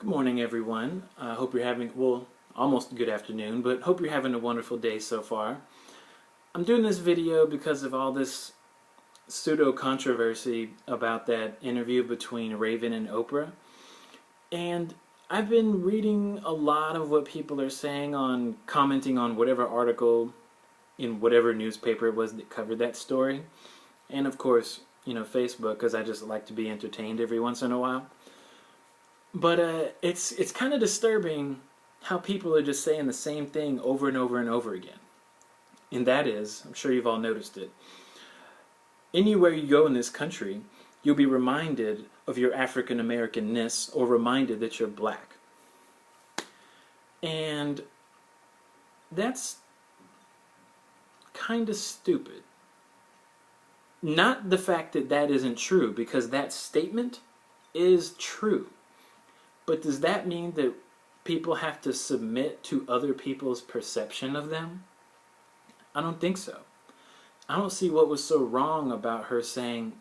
Good morning, everyone. I hope you're having, well, almost good afternoon, but hope you're having a wonderful day so far. I'm doing this video because of all this pseudo-controversy about that interview between Raven and Oprah. And I've been reading a lot of what people are saying commenting on whatever article in whatever newspaper it was that covered that story. And of course, Facebook, because I just like to be entertained every once in a while. But it's kind of disturbing how people are just saying the same thing over and over and over again. And that is, I'm sure you've all noticed it, anywhere you go in this country, you'll be reminded of your African Americanness or reminded that you're black. And that's kind of stupid. Not the fact that that isn't true, because that statement is true. But does that mean that people have to submit to other people's perception of them? I don't think so. I don't see what was so wrong about her saying,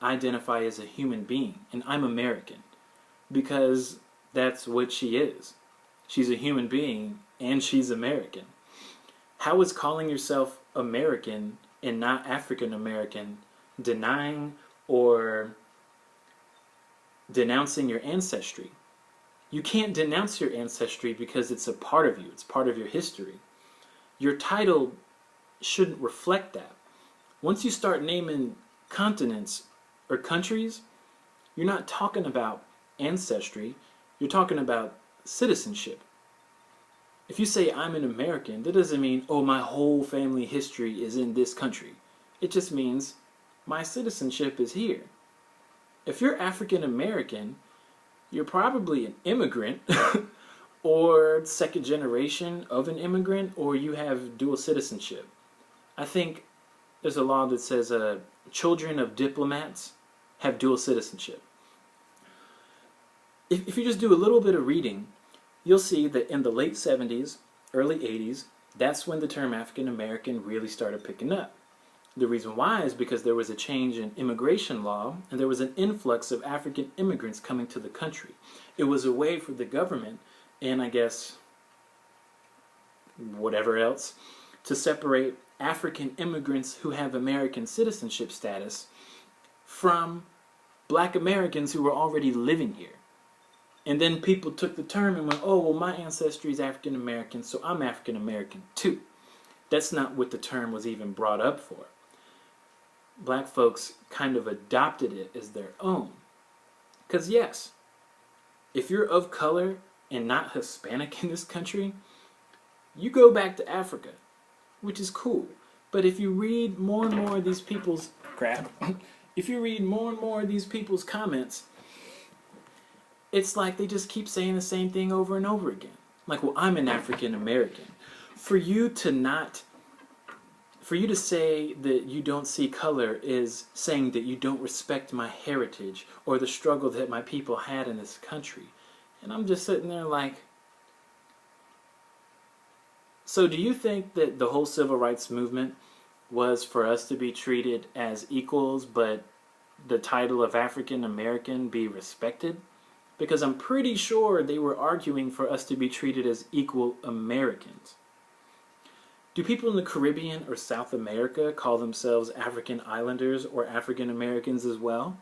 I identify as a human being, and I'm American. Because that's what she is. She's a human being, and she's American. How is calling yourself American and not African American denying or denouncing your ancestry? You can't denounce your ancestry because it's a part of you. It's part of your history. Your title shouldn't reflect that. Once you start naming continents or countries, you're not talking about ancestry. You're talking about citizenship. If you say I'm an American, that doesn't mean, oh, my whole family history is in this country. It just means my citizenship is here. If you're African American, you're probably an immigrant or second generation of an immigrant, or you have dual citizenship. I think there's a law that says children of diplomats have dual citizenship. If you just do a little bit of reading, you'll see that in the late 70s, early 80s, that's when the term African American really started picking up. The reason why is because there was a change in immigration law and there was an influx of African immigrants coming to the country. It was a way for the government and I guess whatever else to separate African immigrants who have American citizenship status from black Americans who were already living here. And then people took the term and went, oh, well, my ancestry is African American, so I'm African American too. That's not what the term was even brought up for. Black folks kind of adopted it as their own. Because yes, if you're of color and not Hispanic in this country, you go back to Africa, which is cool. But if you read more and more of these people's if you read more and more of these people's comments, it's like they just keep saying the same thing over and over again. Like, well, I'm an African American. For you to say that you don't see color is saying that you don't respect my heritage or the struggle that my people had in this country. And I'm just sitting there like, so do you think that the whole civil rights movement was for us to be treated as equals, but the title of African American be respected? Because I'm pretty sure they were arguing for us to be treated as equal Americans. Do people in the Caribbean or South America call themselves African Islanders or African Americans as well?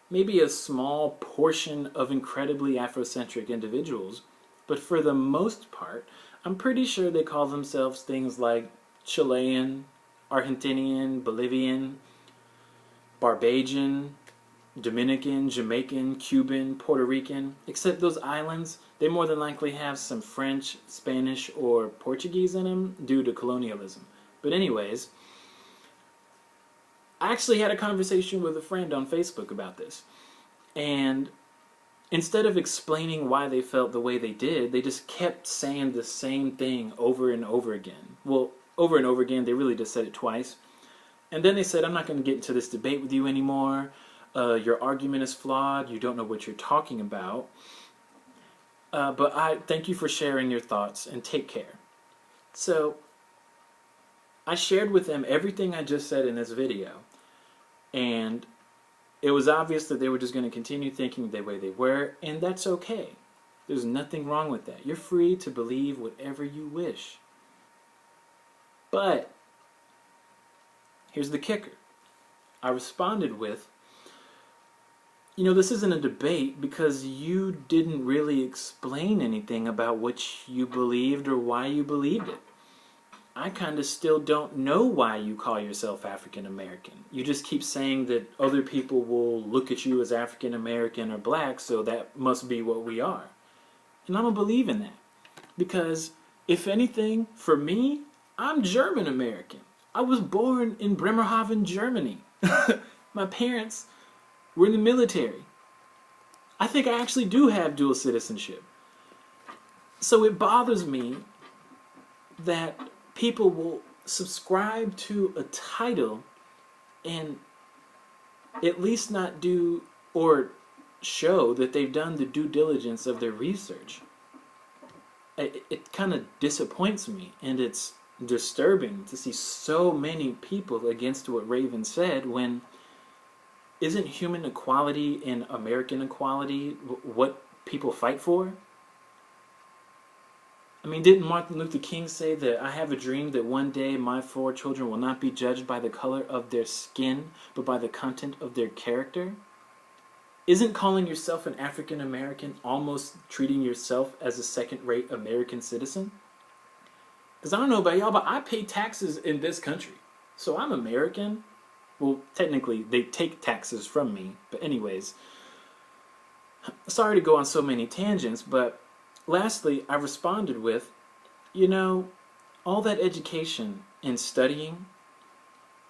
Maybe a small portion of incredibly Afrocentric individuals, but for the most part, I'm pretty sure they call themselves things like Chilean, Argentinian, Bolivian, Barbadian, Dominican, Jamaican, Cuban, Puerto Rican. Except those islands, they more than likely have some French, Spanish, or Portuguese in them due to colonialism. But anyways, I actually had a conversation with a friend on Facebook about this. And instead of explaining why they felt the way they did, they just kept saying the same thing over and over again. Well, over and over again, they really just said it twice. And then they said, I'm not going to get into this debate with you anymore. Your argument is flawed. You don't know what you're talking about. But I thank you for sharing your thoughts and take care. So I shared with them everything I just said in this video. And it was obvious that they were just going to continue thinking the way they were. And that's okay. There's nothing wrong with that. You're free to believe whatever you wish. But here's the kicker. I responded with, this isn't a debate because you didn't really explain anything about what you believed or why you believed it. I kind of still don't know why you call yourself African American. You just keep saying that other people will look at you as African American or black, so that must be what we are. And I don't believe in that. Because, if anything, for me, I'm German American. I was born in Bremerhaven, Germany. My parents were in the military. I think I actually do have dual citizenship. So it bothers me that people will subscribe to a title and at least not do or show that they've done the due diligence of their research. It kind of disappoints me, and it's disturbing to see so many people against what Raven said when isn't human equality and American equality what people fight for? I mean, didn't Martin Luther King say that I have a dream that one day my 4 children will not be judged by the color of their skin, but by the content of their character? Isn't calling yourself an African American almost treating yourself as a second-rate American citizen? Because I don't know about y'all, but I pay taxes in this country. So I'm American. Well, technically, they take taxes from me. But anyways, sorry to go on so many tangents, but lastly, I responded with, all that education and studying,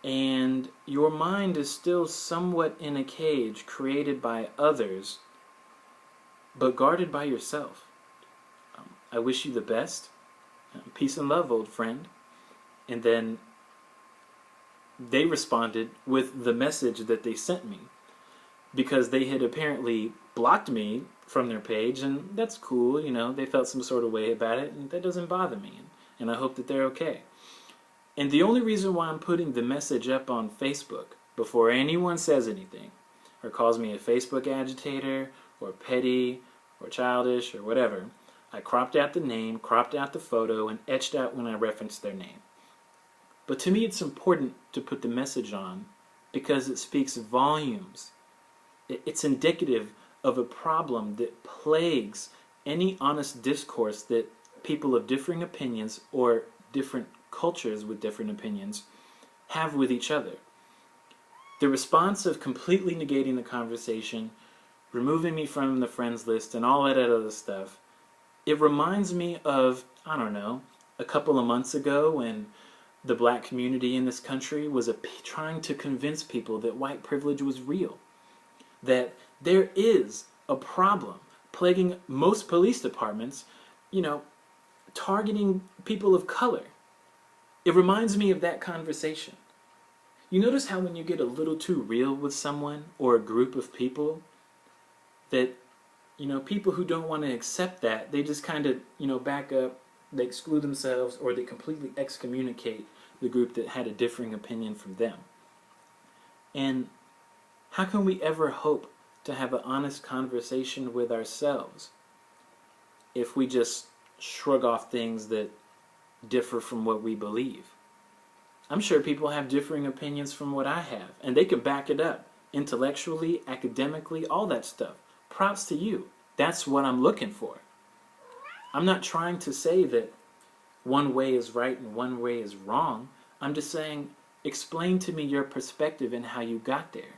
and your mind is still somewhat in a cage created by others, but guarded by yourself. I wish you the best. Peace and love, old friend. And then they responded with the message that they sent me, because they had apparently blocked me from their page, and that's cool, they felt some sort of way about it, and that doesn't bother me, and I hope that they're okay. And the only reason why I'm putting the message up on Facebook before anyone says anything, or calls me a Facebook agitator, or petty, or childish, or whatever, I cropped out the name, cropped out the photo, and etched out when I referenced their name. But to me it's important to put the message on because it speaks volumes. It's indicative of a problem that plagues any honest discourse that people of differing opinions or different cultures with different opinions have with each other. The response of completely negating the conversation, removing me from the friends list, and all that other stuff, it reminds me of, a couple of months ago when the black community in this country was trying to convince people that white privilege was real. That there is a problem plaguing most police departments, targeting people of color. It reminds me of that conversation. You notice how when you get a little too real with someone or a group of people, that, people who don't want to accept that, they just kind of, back up, they exclude themselves, or they completely excommunicate the group that had a differing opinion from them. And how can we ever hope to have an honest conversation with ourselves if we just shrug off things that differ from what we believe? I'm sure people have differing opinions from what I have, and they can back it up intellectually, academically, all that stuff. Props to you. That's what I'm looking for. I'm not trying to say that one way is right and one way is wrong. I'm just saying, explain to me your perspective and how you got there.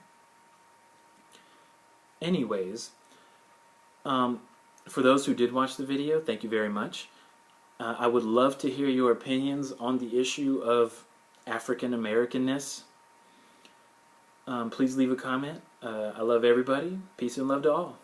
Anyways, for those who did watch the video, thank you very much. I would love to hear your opinions on the issue of African Americanness. Please leave a comment. I love everybody. Peace and love to all.